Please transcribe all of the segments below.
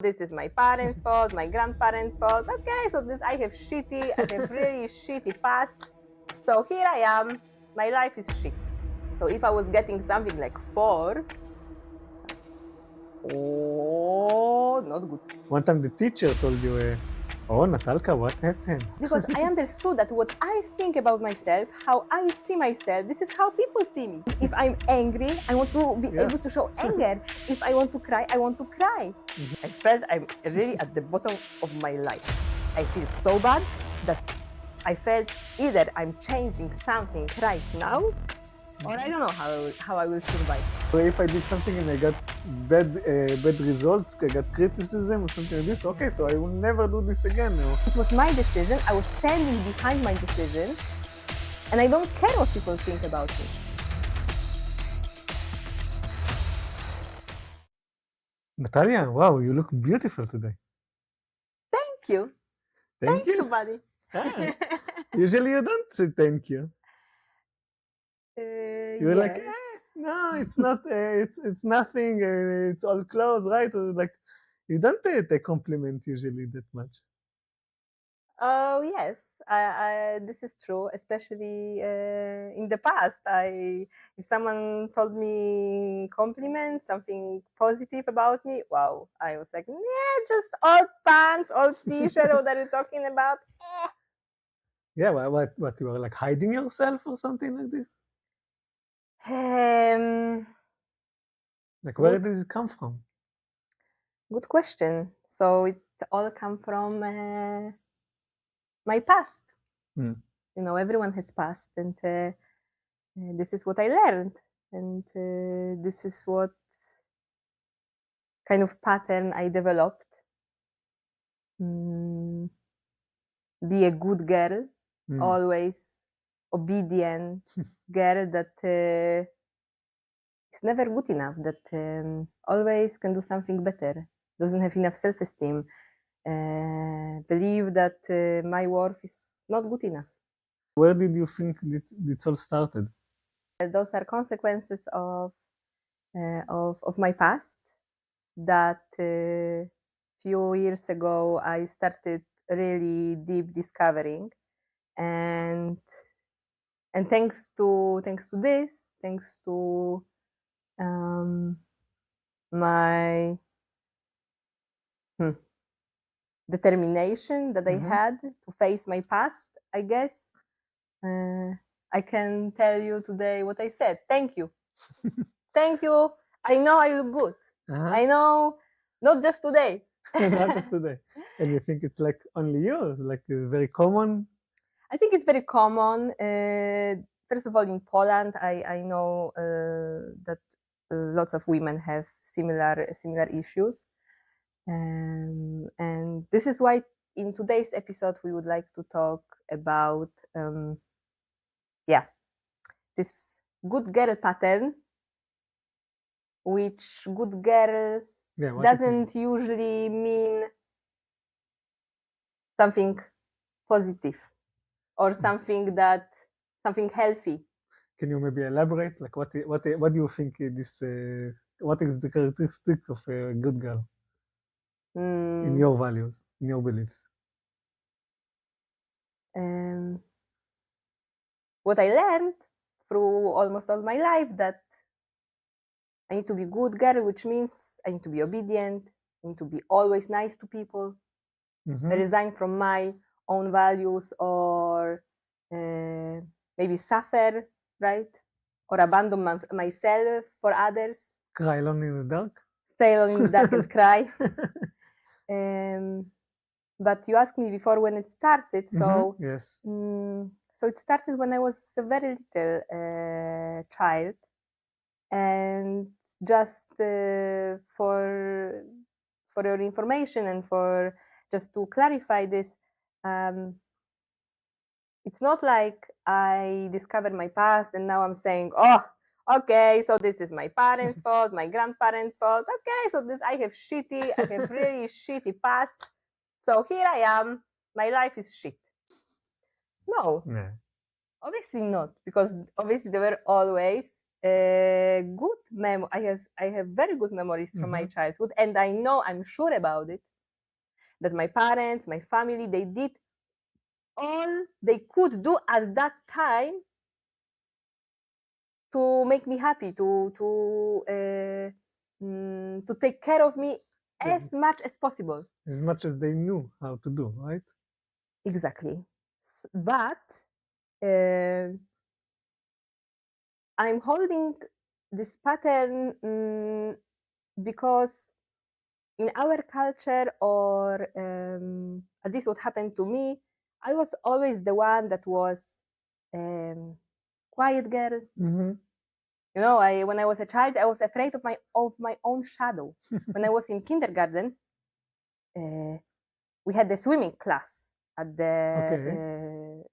this is my parents' fault, my grandparents' fault. Okay, so I have really shitty past. So here I am, my life is shit. So if I was getting something like 4, not good. One time the teacher told you, oh, Natalka, what happened? Because I understood that what I think about myself, how I see myself, this is how people see me. If I'm angry, I want to be able to show anger. If I want to cry, I want to cry. I felt I'm really at the bottom of my life. I feel so bad that I felt either I'm changing something right now, or I don't know how I will survive. So if I did something and I got bad results, I got criticism or something like this, okay, so I will never do this again. It was my decision. I was standing behind my decision, and I don't care what people think about me. Natalia, wow, you look beautiful today. Thank you. Thank you, buddy. Usually you don't say thank you. You're like, no, it's not. It's nothing. It's all clothes, right? Or like, you don't take compliment usually that much. Oh yes, this is true. Especially in the past, if someone told me compliments, something positive about me, wow, I was like, yeah, just old pants, old t-shirt. What are you talking about? Yeah, what you were like hiding yourself or something like this? Like, where did it come from? Good question. So it all come from my past. You know, everyone has past, and this is what I learned, and this is what kind of pattern I developed. Be a good girl, always obedient girl that is never good enough, that always can do something better, doesn't have enough self-esteem, believe that my worth is not good enough. Where did you think this all started? Those are consequences of my past that few years ago I started really deep discovering, and thanks to this, thanks to my determination that I had to face my past, I guess I can tell you today what I said. Thank you. Thank you. I know I look good. I know, not just today. Not just today. And you think it's like only you? Like very common? I think it's very common. First of all, in Poland, I know that lots of women have similar issues, and this is why in today's episode we would like to talk about this good girl pattern, which good girl doesn't usually mean something positive or something healthy. Can you maybe elaborate? Like what do you think this? What is the characteristic of a good girl in your values, in your beliefs? What I learned through almost all my life, that I need to be a good girl, which means I need to be obedient, I need to be always nice to people, resign from my own values, or maybe suffer, right? Or abandon myself for others. Cry alone in the dark? Stay alone in the dark and cry. But you asked me before when it started, so yes. So it started when I was a very little child, and just for your information and for just to clarify this, it's not like I discovered my past and now I'm saying, oh, okay, so this is my parents' fault, my grandparents' fault. Okay, so I have really shitty past. So here I am, my life is shit. No, obviously not, because obviously there were always good I have very good memories from my childhood, and I'm sure about it, that my parents, my family, they did all they could do at that time to make me happy, to take care of me as much as possible. As much as they knew how to do, right? Exactly. But I'm holding this pattern because in our culture, or at least what happened to me, I was always the one that was quiet girl. You know, when I was a child, I was afraid of my own shadow. When I was in kindergarten, we had the swimming class at the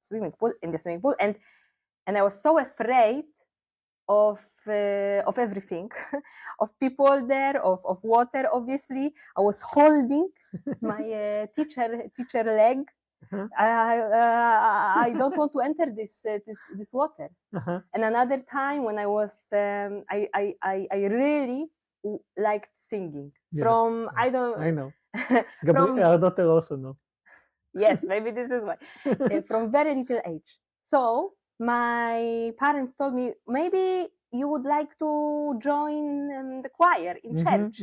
swimming pool, and I was so afraid of everything, of people there, of water. Obviously, I was holding my teacher leg. I don't want to enter this water. And another time when I was, I really liked singing. Yes, From yes, I don't. I know. From Our daughter also know. yes, maybe this is why. From very little age. So my parents told me, maybe you would like to join the choir in church.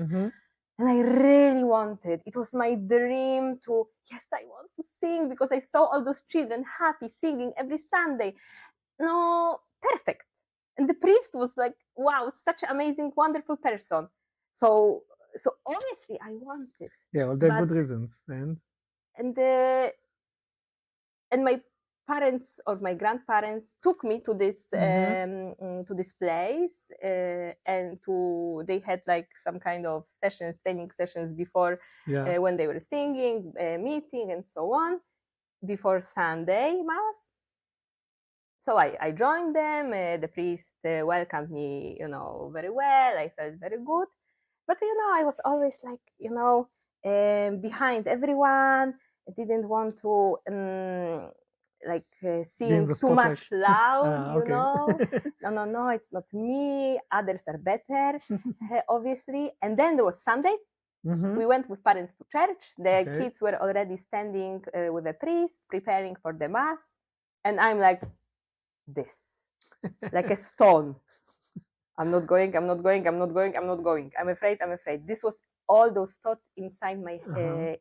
And I really wanted. It was my dream to, yes, I want to sing, because I saw all those children happy singing every Sunday. No, perfect. And the priest was like, wow, such an amazing, wonderful person. So obviously I wanted. Yeah, all the good reasons. And my parents or my grandparents took me to this place, and they had like some kind of training sessions before, when they were singing, meeting, and so on, before Sunday mass. So I joined them. The priest welcomed me, very well. I felt very good. But, I was always like, behind everyone. I didn't want to sing too much loud, No, it's not me. Others are better, obviously. And then there was Sunday. We went with parents to church. The kids were already standing with the priest, preparing for the mass. And I'm like this, like a stone. I'm not going. I'm afraid. This was all those thoughts inside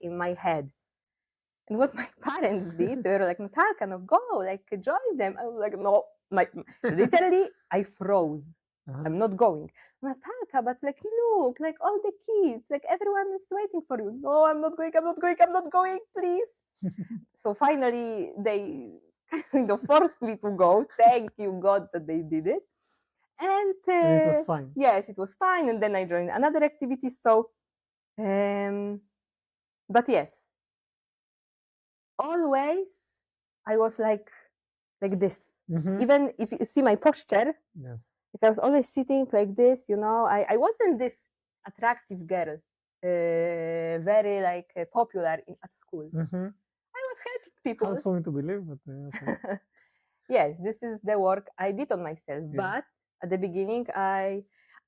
in my head. And what my parents did, they were like, Natalka, no, go, like, join them. I was like, no, literally, I froze. I'm not going. Natalka, but like, look, like all the kids, like everyone is waiting for you. No, I'm not going, please. So finally, they kind of forced me to go. Thank you, God, that they did it. And it was fine. Yes, it was fine. And then I joined another activity. So, but yes, always I was like this. Even if you see my posture, if I was always sitting like this, I wasn't this attractive girl, very like popular at school. I was helping people. Hard for me to believe, but okay. Yes, this is the work I did on myself. But at the beginning, I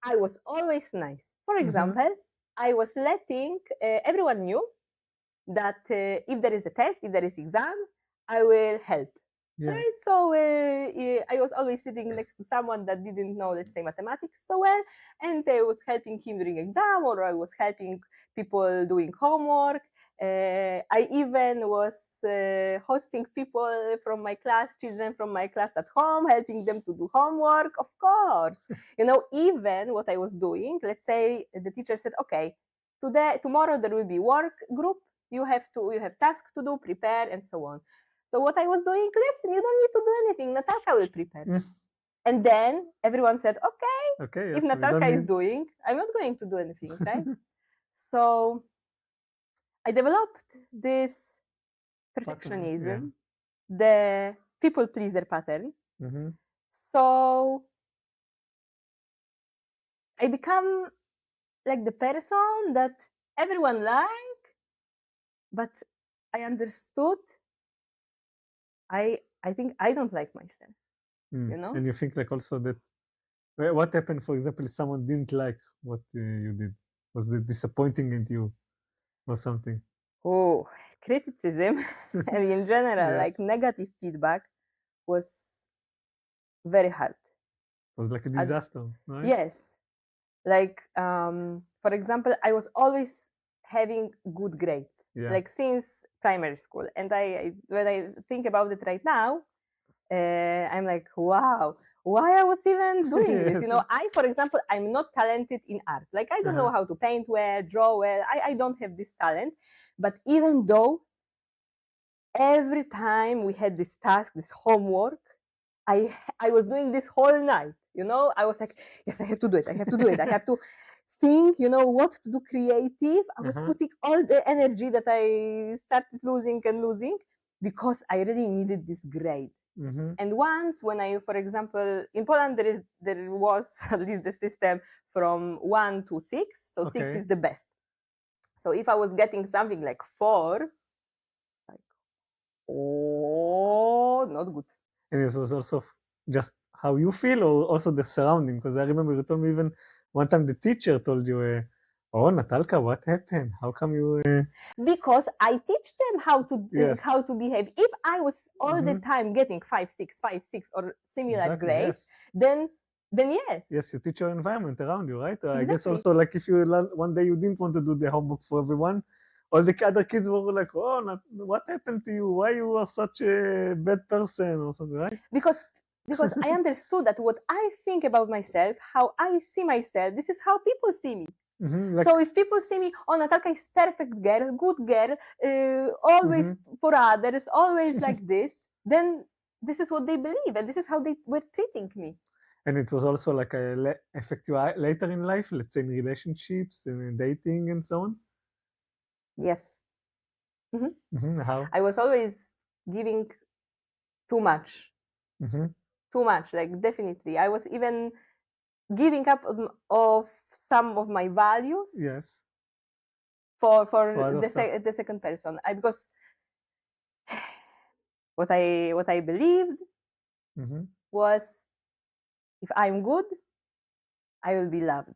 was always nice. For example, I was letting everyone knew that if there is a test, if there is exam, I will help. Right? So I was always sitting next to someone that didn't know, let's say, mathematics so well, and I was helping him during exam, or I was helping people doing homework. I even was hosting people from my class, children from my class at home, helping them to do homework, of course. Even what I was doing, let's say the teacher said, okay, tomorrow there will be work group, you have tasks to do, prepare, and so on. So what I was doing, listen, you don't need to do anything, Natasha will prepare. And then everyone said, okay, if Natalka is doing, I'm not going to do anything, right? So I developed this perfectionism, the people pleaser pattern. So I become like the person that everyone like, but I understood. I think I don't like myself. And you think like also that What happened, for example, if someone didn't like what you did? Was it disappointing at you or something? Oh, criticism and in general, Yes. like negative feedback was very hard. It was like a At- disaster, right? yes. Like, for example, I was always having good grades, Yeah. like since primary school. And when I think about it right now, I'm like, wow, why I was even doing this? Yes. For example, I'm not talented in art. Like, I don't know how to paint well, draw well. I don't have this talent. But even though every time we had this task, this homework, I was doing this whole night. I was like, yes, I have to do it. I have to do it. I have to think, what to do creative. I was putting all the energy that I started losing because I really needed this grade. And once when for example, in Poland, there was at least the system from 1 to 6. So 6 is the best. So if I was getting something like 4, like, oh, not good. And it was also just how you feel, or also the surrounding? Because I remember you told me even one time the teacher told you, "Oh, Natalka, what happened? How come you?" Because I teach them how to behave. If I was all the time getting 5.6 or similar grades, then yes. Yes, you teach your environment around you, right? I guess Exactly. also, like, if you one day you didn't want to do the homework for everyone, all the other kids were like, "Oh, what happened to you? Why you are such a bad person?" or something, right? Because I understood that what I think about myself, how I see myself, this is how people see me. So if people see me, oh, Natalka is perfect girl, good girl, always for others, always like this, then this is what they believe, and this is how they were treating me. And it was also like affect you later in life, let's say in relationships and dating and so on? Yes. How? I was always giving too much. Too much, like definitely. I was even giving up of some of my values. Yes. For the second person. Because what I believed was, if I'm good, I will be loved.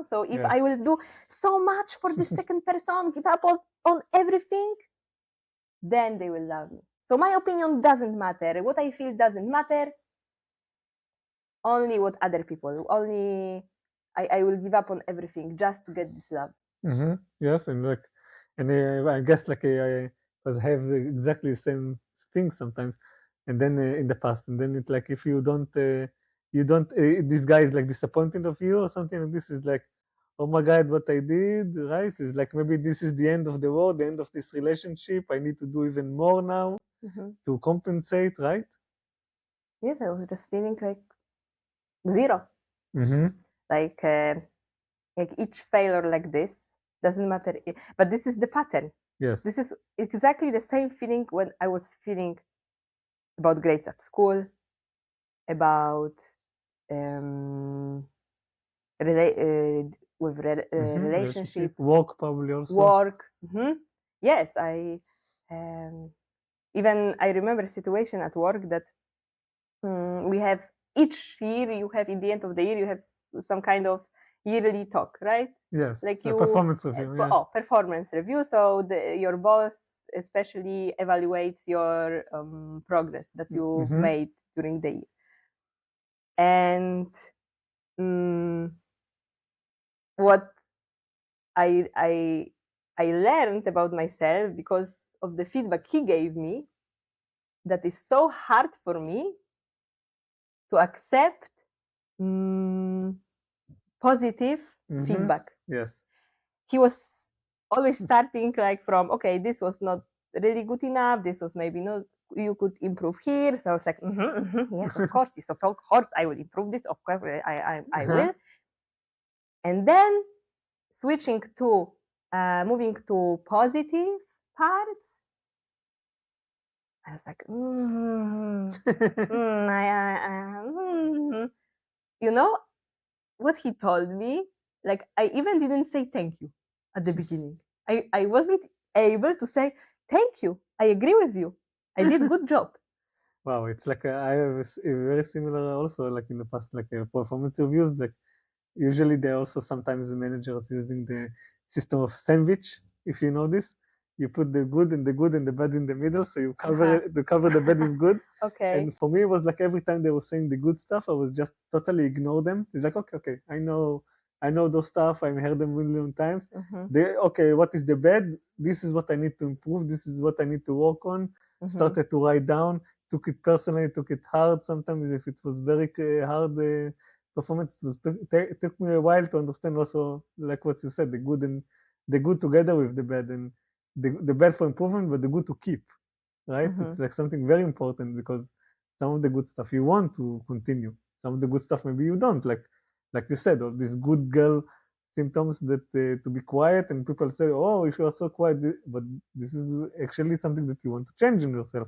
So if I will do so much for the second person, give up on everything, then they will love me. So my opinion doesn't matter. What I feel doesn't matter. Only what other people. Only I will give up on everything just to get this love. Yes, and I guess I have exactly the same thing sometimes, and then in the past, and then it's like if you don't, this guy is like disappointed of you or something, and this is like, oh my God, what I did, right? It's like maybe this is the end of the world, the end of this relationship. I need to do even more now to compensate, right? Yes, I was just feeling like zero. Like each failure like this doesn't matter. But this is the pattern. Yes. This is exactly the same feeling when I was feeling about grades at school, about relationship, work probably also. Work. Yes, I even I remember a situation at work that we have each year. You have in the end of the year you have some kind of yearly talk, right? Yes, like a performance review. Performance review. So your boss especially evaluates your progress that you've made during the year. And what I learned about myself because of the feedback he gave me, that is so hard for me to accept positive feedback. Yes. He was always starting like from, okay, this was not really good enough. This was maybe not, you could improve here. So I was like, yes, of course. So of course I will improve this. Of course I will. And then switching to moving to positive parts, I was like, you know what he told me? Like, I even didn't say thank you at the beginning. I wasn't able to say thank you. I agree with you. I did good job. Wow, it's like I have a very similar also like in the past, like performance reviews. Like usually there are also sometimes the managers using the system of sandwich. If you know this, you put the good and the good and the bad in the middle, so you cover the bad with good. Okay. And for me, it was like every time they were saying the good stuff, I was just totally ignore them. It's like okay, I know those stuff. I heard them a million times. Okay, what is the bad? This is what I need to improve. This is what I need to work on. Started to write down. Took it personally. Took it hard. Sometimes if it was very hard performance, it took me a while to understand also like what you said, the good together with the bad, and the bad for improvement, but the good to keep. Right? It's like something very important because some of the good stuff you want to continue. Some of the good stuff maybe you don't. Like you said, of this good girl symptoms that to be quiet, and people say, "Oh, if you are so quiet," but this is actually something that you want to change in yourself.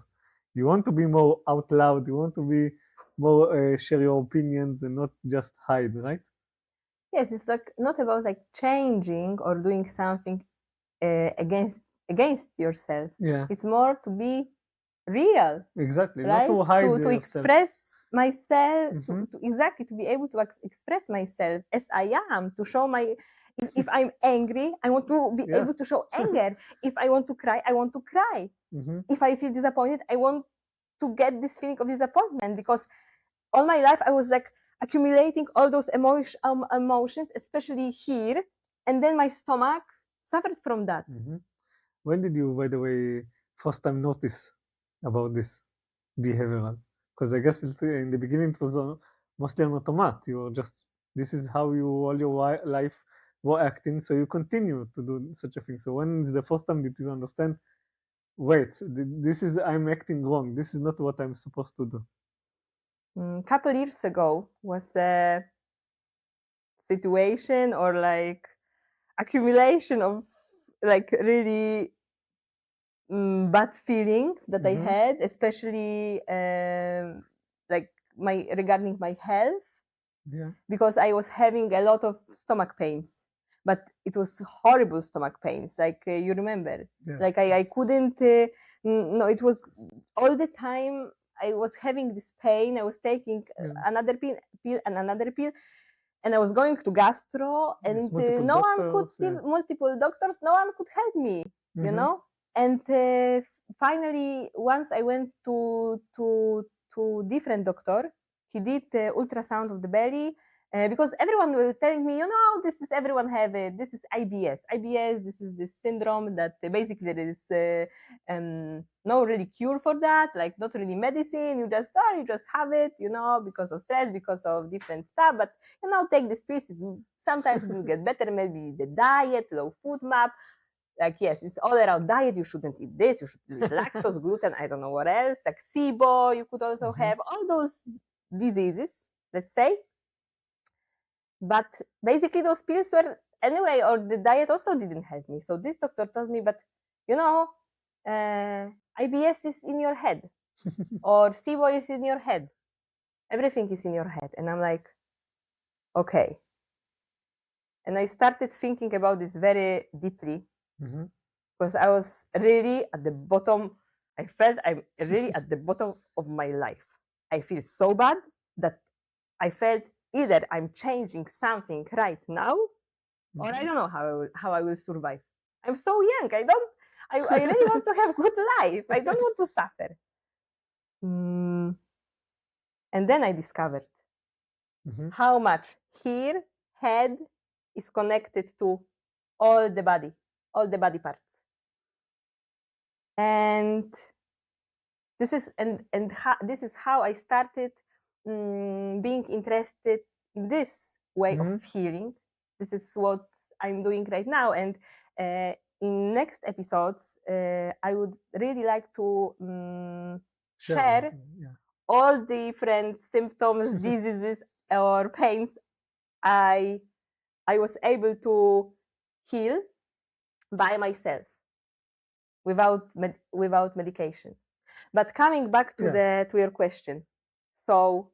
You want to be more out loud. You want to be more share your opinions and not just hide, right? Yes, it's like not about like changing or doing something against yourself. Yeah, It's more to be real, exactly. Not right? to hide To yourself. express myself, Mhm. exactly, to be able to express myself as I am, to show my. If I'm angry, I want to be Yes. able to show anger. If I want to cry, I want to cry. Mhm. If I feel disappointed, I want to get this feeling of disappointment, because all my life I was like accumulating all those emotions, especially here, and then my stomach suffered from that. Mhm. When did you, by the way, first time notice about this behavioral? Because I guess in the beginning it was mostly on automat. You were just, this is how you all your life were acting, so you continue to do such a thing. So when is the first time did you understand, wait, this is, I'm acting wrong. This is not what I'm supposed to do. Couple years ago was a situation or like accumulation of like really bad feelings that I Mm-hmm. had, especially like my regarding my health, Yeah. because I was having a lot of stomach pains, but it was horrible stomach pains. Like you remember, Yes. like I couldn't. No, it was all the time. I was having this pain. I was taking Yeah. another pill and another pill, and I was going to gastro, Yes. and Multiple no one could, doctors. Yeah. multiple doctors, no one could help me, you Mm-hmm. know. And finally, once I went to different doctor, he did ultrasound of the belly. Because everyone was telling me, this is everyone have it. This is IBS. IBS. This is this syndrome that basically there is no really cure for that. Like not really medicine. You just have it, because of stress, because of different stuff. But take this pill. Sometimes it will get better. Maybe the diet, low food map. Like yes, it's all around diet. You shouldn't eat this. You should eat lactose, gluten. I don't know what else. Like SIBO. You could also have all those diseases. Let's say. But basically, those pills were anyway, or the diet also didn't help me. So this doctor told me, but you know, IBS is in your head, or SIBO is in your head. Everything is in your head. And I'm like, okay. And I started thinking about this very deeply because I was really at the bottom. I felt I'm really at the bottom of my life. I feel so bad that I felt either I'm changing something right now, or I don't know how I will survive. I'm so young. I really want to have good life. I don't want to suffer. And then I discovered how much here head is connected to all the body parts. And this is how I started being interested in this way of healing. This is what I'm doing right now, and in next episodes, I would really like to share all different symptoms, diseases, or pains I was able to heal by myself without medication. But coming back to to your question, so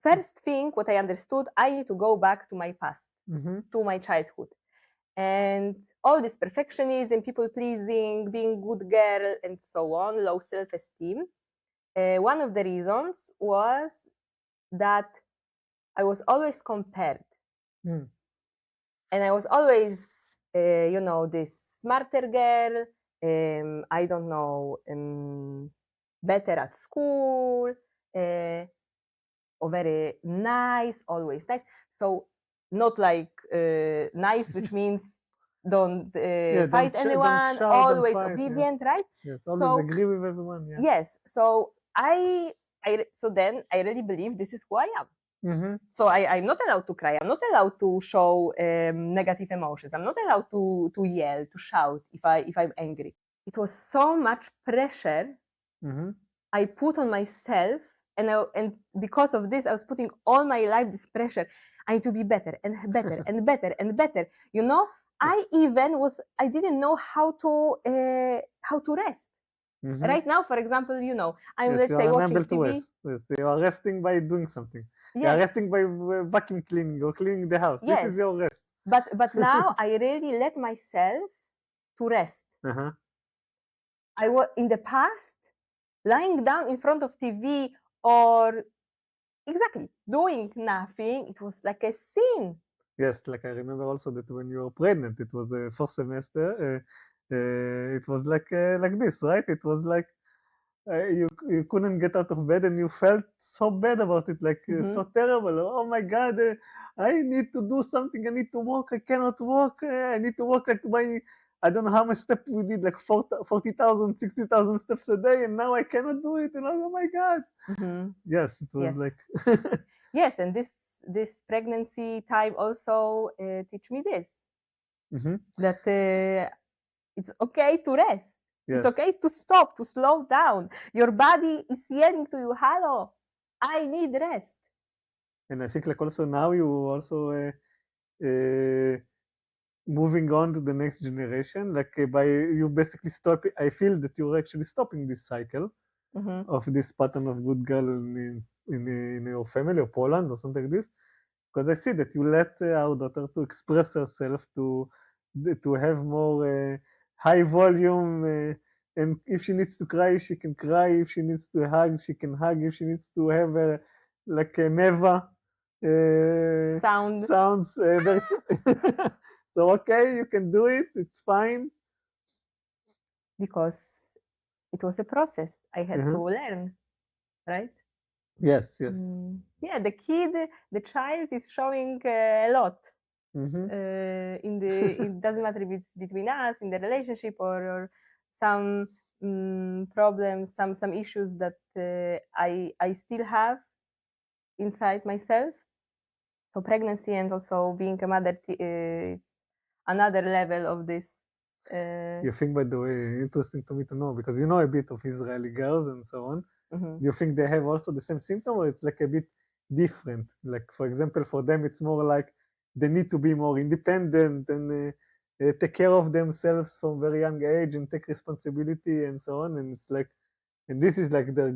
first thing, what I understood, I need to go back to my past, to my childhood, and all this perfectionism, people pleasing, being good girl, and so on, low self-esteem. one of the reasons was that I was always compared. Mm. And I was always, this smarter girl, I don't know, better at school, or very nice, always nice. So not like nice, which means don't Yeah, fight don't anyone, shout, don't always fight. Yes, obedient, right? yes, always So agree with everyone. Yeah. yes, so so then I really believe this is who I am. Mm-hmm. So I'm not allowed to cry. I'm not allowed to show negative emotions. I'm not allowed to yell, to shout if I'm angry. It was so much pressure Mm-hmm. I put on myself, and because of this, I was putting all my life this pressure. I need to be better and better and better and better. I didn't know how to rest. Mm-hmm. Right now, for example, I'm, Yes, let's you say, are watching unable to TV. rest. Yes, you are resting by doing something. You are Yes, resting by vacuum cleaning or cleaning the house. This yes. is your rest. But now I really let myself to rest. Uh-huh. I was in the past lying down in front of TV or exactly doing nothing. It was like a sin. Yes, like I remember also that when you were pregnant, it was a first semester. It was like this, right? It was like you couldn't get out of bed and you felt so bad about it, like Mhm. so terrible. Oh my God, I need to do something. I need to walk. I cannot walk. I need to walk like I don't know how much steps we did, like 40,000, 60,000 steps a day, and now I cannot do it. And oh my God. Mhm. Yes, it was Yes. like Yes, and this pregnancy time also teach me this, Mhm. that it's okay to rest. It's Yes. okay to stop, to slow down. Your body is yelling to you, "Hello, I need rest." And I think like also now you also uh, moving on to the next generation, like by you basically stop. I feel that you're actually stopping this cycle Mhm. of this pattern of good girl in your family or Poland or something like this, because I see that you let our daughter to express herself, to have more high volume, and if she needs to cry, she can cry. If she needs to hug, she can hug. If she needs to have like a neva Sound. sounds very so okay, you can do it. It's fine. Because it was a process. I had to Uh-huh. learn, right? Yes, yes. Yeah, the child is showing a lot. Mm-hmm. It doesn't matter if it's between us in the relationship or some problems, some issues that I still have inside myself. So pregnancy and also being a mother is another level of this. You think, by the way, interesting to me to know, because you know a bit of Israeli girls and so on. Mhm. Do you think they have also the same symptom, or it's like a bit different? Like, for example, for them, it's more like they need to be more independent and take care of themselves from very young age and take responsibility and so on. And it's like, and this is like the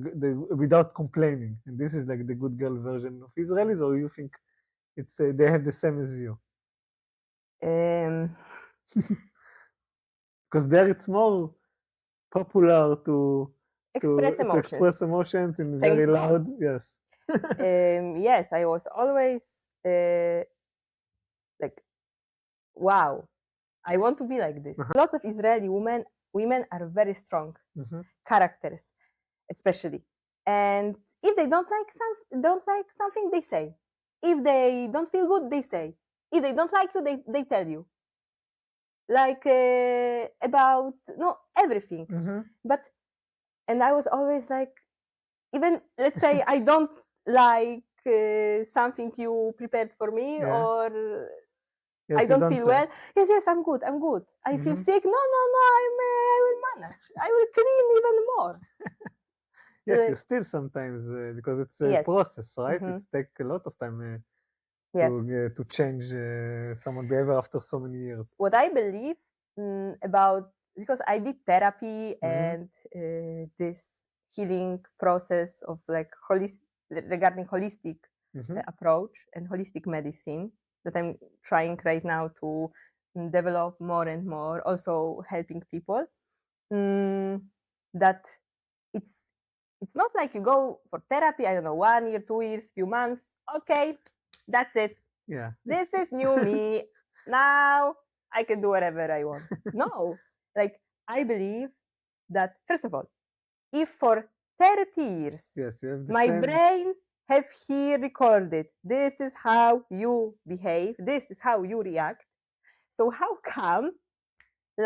without complaining, and this is like the good girl version of Israelis, or you think it's they have the same as you? Um, Because there it's more popular express to emotions. express emotions in Thanks very God. loud. Yes. Yes, I was always like, wow, I want to be like this. Lots of Israeli women are very strong characters, especially. And if they don't like something, they say. If they don't feel good, they say. If they don't like you, they tell you. Like about everything. But and I was always like, even let's say I don't like something you prepared for me, Yeah. or Yes, I you don't feel well. Yes, I'm good. I feel sick. No, I will manage. I will clean even more. Yes, you still sometimes because it's a Yes. process, right? Mhm. It takes a lot of time Yes. to change someone behavior after so many years. What I believe about, because I did therapy and this healing process of like regarding holistic approach and holistic medicine that I'm trying right now to develop more and more, also helping people, that It's not like you go for therapy, I don't know, 1 year, 2 years, few months. Okay, that's it. Yeah. This is new me. Now I can do whatever I want. No, like I believe that, first of all, if for 30 years Yes, you have the my same. brain have here recorded, this is how you behave, this is how you react. So how come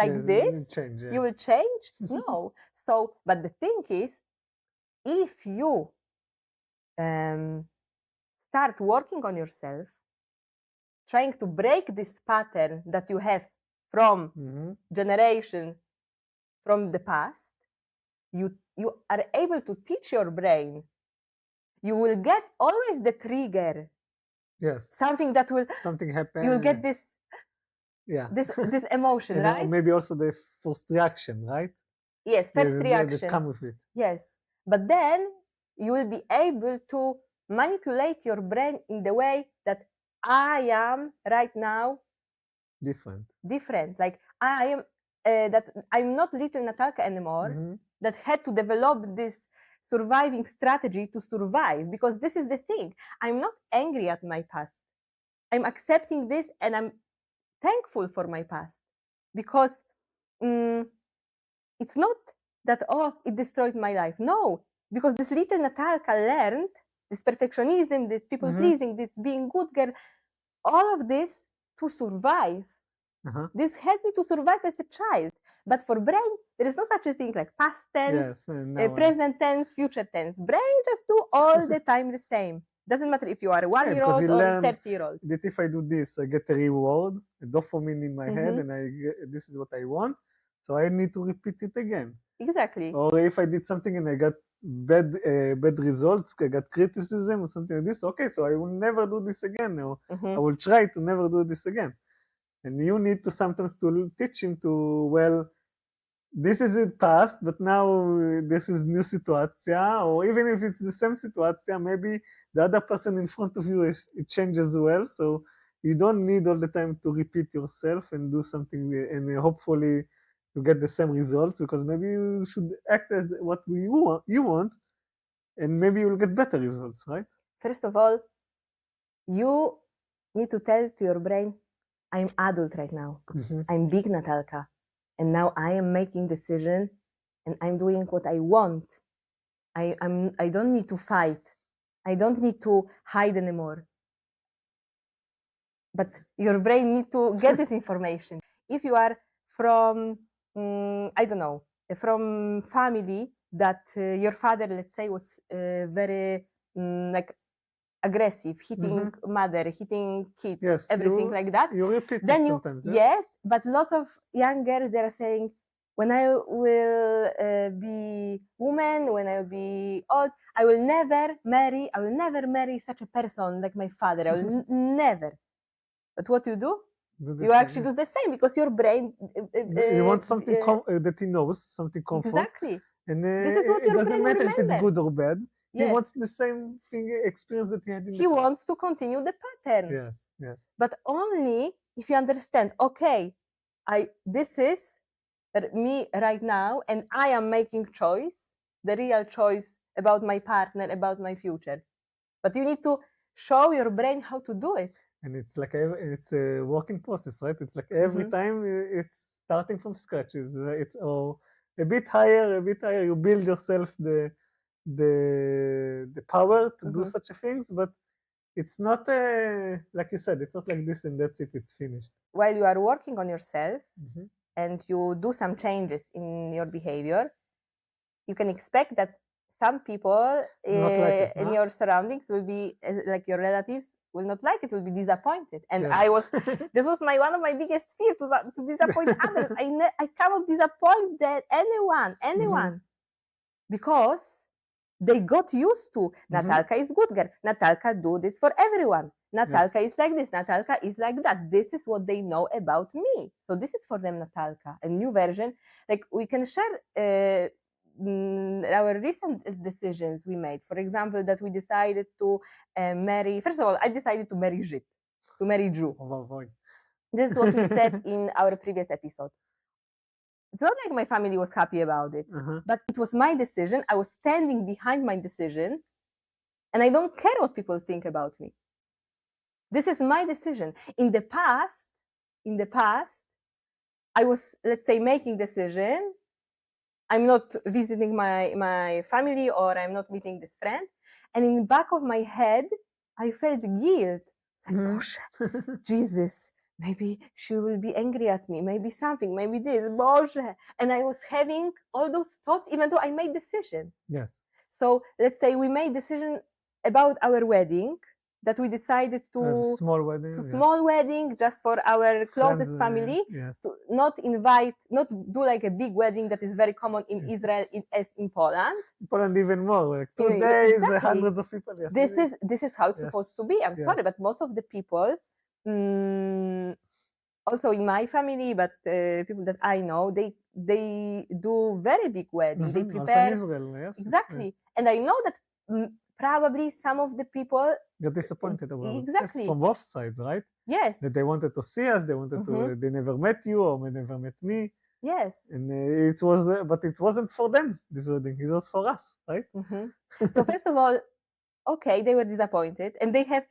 like Yes, this you change. Yeah. you will change? No. So, but the thing is, if you start working on yourself, trying to break this pattern that you have from generation, from the past, you are able to teach your brain. You will get always the trigger. Yes. Something that will happen. You will get this Yeah. this emotion, And right? maybe also the first reaction, right? Yes, first reaction. That comes with it. Yes, but then you will be able to manipulate your brain in the way that I am right now different. Like I am that I'm not little Natalka anymore. That had to develop this surviving strategy to survive, because this is the thing. I'm not angry at my past. I'm accepting this and I'm thankful for my past, because it's not that, oh, it destroyed my life. No, because this little Natalka learned this perfectionism, this people pleasing, this being good girl, all of this to survive. This helped me to survive as a child. But for brain, there is no such a thing like past tense, present tense, future tense. Brain just do all the time the same. Doesn't matter if you are a 1-year-old or 30-year-old. That if I do this, I get a reward, a dopamine in my head, and this is what I want. So I need to repeat it again. Exactly. Or if I did something and I got bad results, I got criticism or something like this, okay, so I will never do this again, or I will try to never do this again. And you need to sometimes to teach him to, well, this is it past, but now this is new situation, or even if it's the same situation, maybe the other person in front of you it changes as well. So you don't need all the time to repeat yourself and do something and hopefully to get the same results, because maybe you should act as what you want, and maybe you will get better results, right? First of all, you need to tell to your brain, I'm adult right now. I'm big Natalka. And now I am making decision and I'm doing what I want. I don't need to fight. I don't need to hide anymore. But your brain needs to get this information. If you are from, I don't know, from family that your father, let's say, was very like aggressive, hitting mother, hitting kids, everything like that. You repeat then it sometimes. Yes, but lots of young girls, they're saying, when I will be woman, when I will be old, I will never marry such a person like my father. I will never. But what you do? You actually do the same, because your brain. You want something that he knows, something comfort. Exactly. And this is what your brain doesn't matter if it's good or bad. Yes. He wants the same thing, experience that he had in the past. He wants to continue the pattern. Yes. But only if you understand, okay, this is me right now, and I am making choice, the real choice about my partner, about my future. But you need to show your brain how to do it. And it's like it's a working process, right? It's like every time it's starting from scratch. It's a bit higher. You build yourself the power to do such a things, but it's not like you said. It's not like this and that's it. It's finished. While you are working on yourself and you do some changes in your behavior, you can expect that some people in your surroundings will be like your relatives will not like it, will be disappointed. And this was one of my biggest fears, to disappoint others. I cannot disappoint anyone, because they got used to Natalka is good girl. Natalka do this for everyone. Natalka is like this. Natalka is like that. This is what they know about me. So this is for them Natalka, a new version. Like we can share our recent decisions we made. For example, that we decided to marry. First of all, I decided to marry Jew. This is what we said in our previous episode. it's not like my family was happy about it, but it was my decision. I was standing behind my decision, and I don't care what people think about me. This is my decision. In the past, I was, let's say, making decision. I'm not visiting my family, or I'm not meeting this friend. And in the back of my head, I felt guilt. Like, gosh, Jesus, maybe she will be angry at me. Maybe something, maybe this, gosh. And I was having all those thoughts, even though I made decision. Yes. So let's say we made decision about our wedding, that we decided to small wedding, small wedding just for our closest family, to not do like a big wedding that is very common in Israel as in Poland. In Poland even more, like 2 days, exactly. Hundreds of people. Yes. This is how it's supposed to be. I'm sorry, but most of the people, also in my family, but people that I know, they do very big wedding. They prepare. Also in Israel, yes. Exactly. And I know that probably some of the people get disappointed about it. Exactly. From both sides, right? Yes. That they wanted to see us, they wanted to, they never met you or they never met me. Yes. And it was, but it wasn't for them, this wedding. It was for us, right? So first of all, okay, they were disappointed, and they have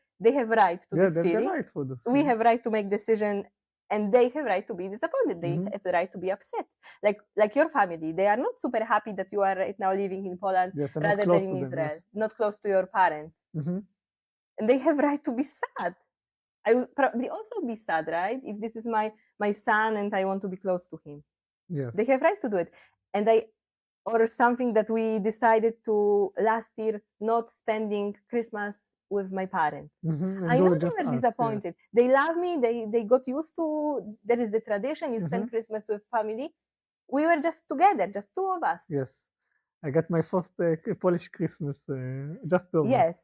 right to this feeling. Yeah, right for this. We have right to make decision, and they have right to be disappointed. They have the right to be upset. Like your family, they are not super happy that you are right now living in Poland rather than in Israel, not close to your parents. And they have right to be sad. I would probably also be sad, right? If this is my son and I want to be close to him. Yes. They have right to do it. And or something that we decided to last year, not spending Christmas with my parents. I know they were disappointed. Yes. They love me. They got used to, there is the tradition, you spend Christmas with family. We were just together, just two of us. Yes. I got my first Polish Christmas, just two of us. Yes.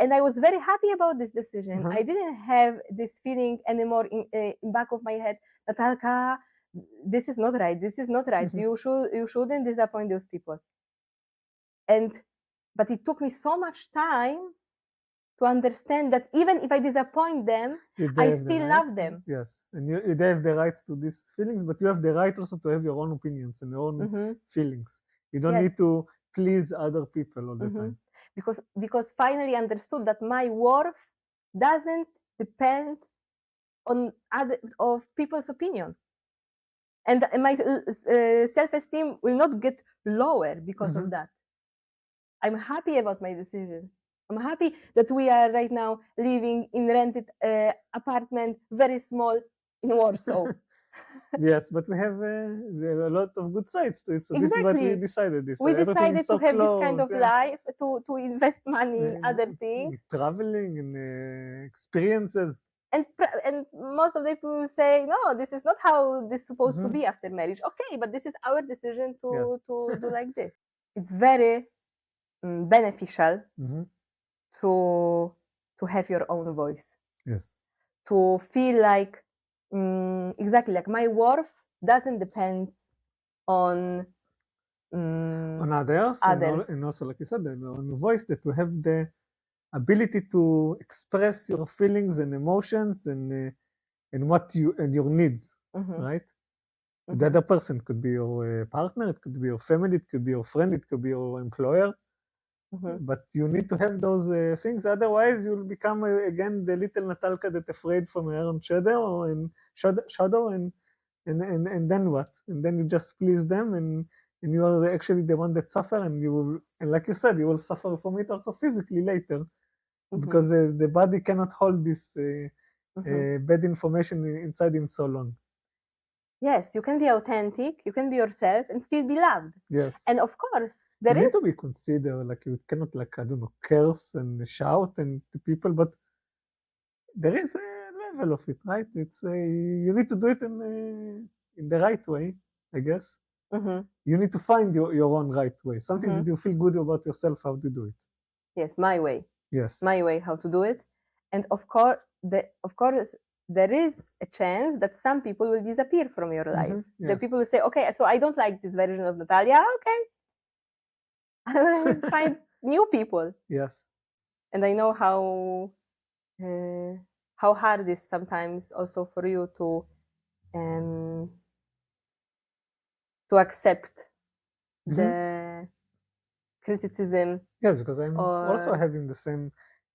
And I was very happy about this decision. I didn't have this feeling anymore in back of my head, Natalka, this is not right. This is not right. You shouldn't disappoint those people. But it took me so much time to understand that even if I disappoint them, I still love them. Yes, and you have the rights to these feelings, but you have the right also to have your own opinions and your own feelings. You don't need to please other people all the time. Because finally understood that my worth doesn't depend on of people's opinion, and my self-esteem will not get lower because of that. I'm happy about my decision. I'm happy that we are right now living in rented apartment, very small in Warsaw. Yes, but we have a lot of good sides to it. So this is what we decided. We decided to have this kind of life, to invest money in other things. Traveling and experiences. And most of the people say, no, this is not how this is supposed to be after marriage. Okay, but this is our decision to do like this. It's very beneficial to have your own voice. Yes. To feel like exactly like my worth doesn't depend on others. And also, like you said, on voice, that to have the ability to express your feelings and emotions and what you and your needs, right? The other person could be your partner, it could be your family, it could be your friend, it could be your employer. But you need to have those things, otherwise you'll become again the little Natalka that's afraid from her own shadow and then what? And then you just please them, and you are actually the one that suffer, and like you said, you will suffer from it also physically later, because the body cannot hold this bad information inside in so long. Yes, you can be authentic, you can be yourself and still be loved. Yes. And of course, you need to be considered, like you cannot, like, I don't know, curse and shout and to people, but there is a level of it, right? It's you need to do it in the right way, I guess. You need to find your own right way, something that you feel good about yourself, how to do it. Yes, my way. Yes. My way how to do it. And of course, there is a chance that some people will disappear from your life. Yes. The people will say, okay, so I don't like this version of Natalia. Okay, I will find new people. Yes. And I know how hard it is sometimes also for you to to accept Mhm. the criticism. Yes, because I'm also Or having the same.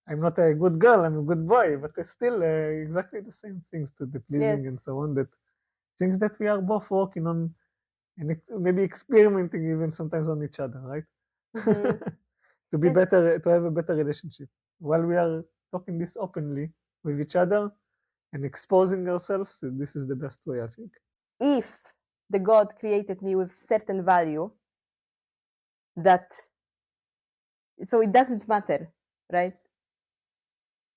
I'm not a good girl. I'm a good boy, but it's still exactly the same things to the pleasing yes, and so on. That things that we are both working on and maybe experimenting even sometimes on each other, right? mhm, To be yes, better, to have a better relationship. While we are talking this openly with each other and exposing ourselves, this is the best way, I think. if the God created me with certain value, that so it doesn't matter, right?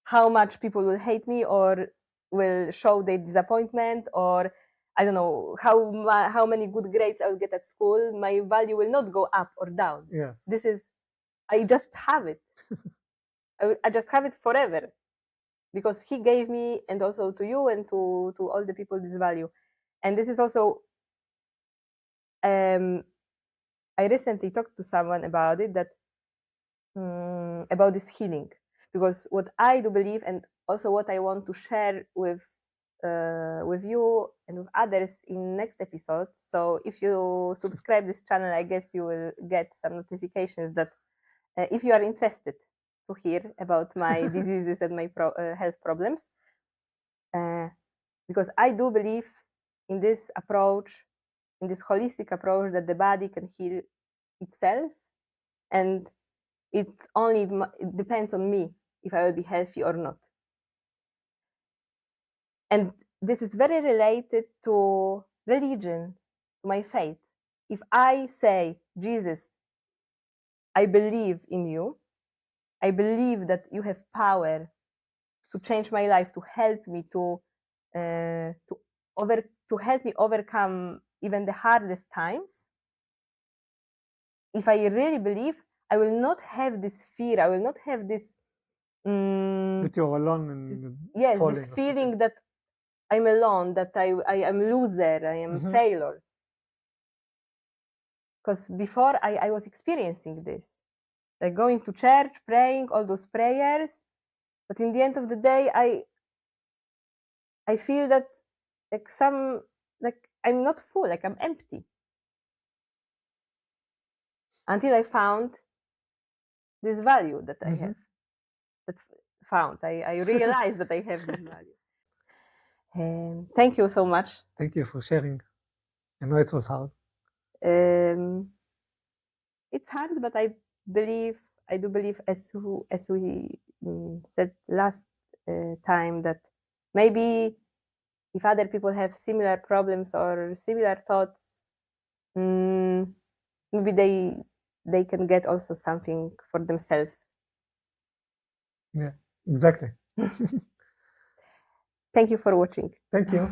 How much people will hate me or will show their disappointment, or I don't know how many good grades I will get at school. My value will not go up or down. Yes. This is, I just have it. I just have it forever because He gave me, and also to you and to all the people, this value. And this is also, I recently talked to someone about it, that about this healing, because what I do believe, and also what I want to share with you and with others in next episodes. So if you subscribe this channel, I guess you will get some notifications that if you are interested to hear about my diseases and my health problems, because I do believe in this approach, in this holistic approach, that the body can heal itself, and it depends on me if I will be healthy or not. And this is very related to religion, to my faith. If I say, Jesus, I believe in you, I believe that you have power to change my life, to help me to help me overcome even the hardest times. If I really believe, I will not have this fear. I will not have this That you're alone and yes, falling. this feeling that I'm alone, that I am loser, I am failure. Because before I was experiencing this, like going to church, praying all those prayers, but in the end of the day, I feel that like I'm not full, like I'm empty. Until I found this value that I have. I realized that I have this value. Thank you so much. Thank you for sharing. I know it was hard. It's hard, but I do believe, as we said last time, that maybe if other people have similar problems or similar thoughts, maybe they can get also something for themselves. Yeah, exactly. Thank you for watching. Thank you.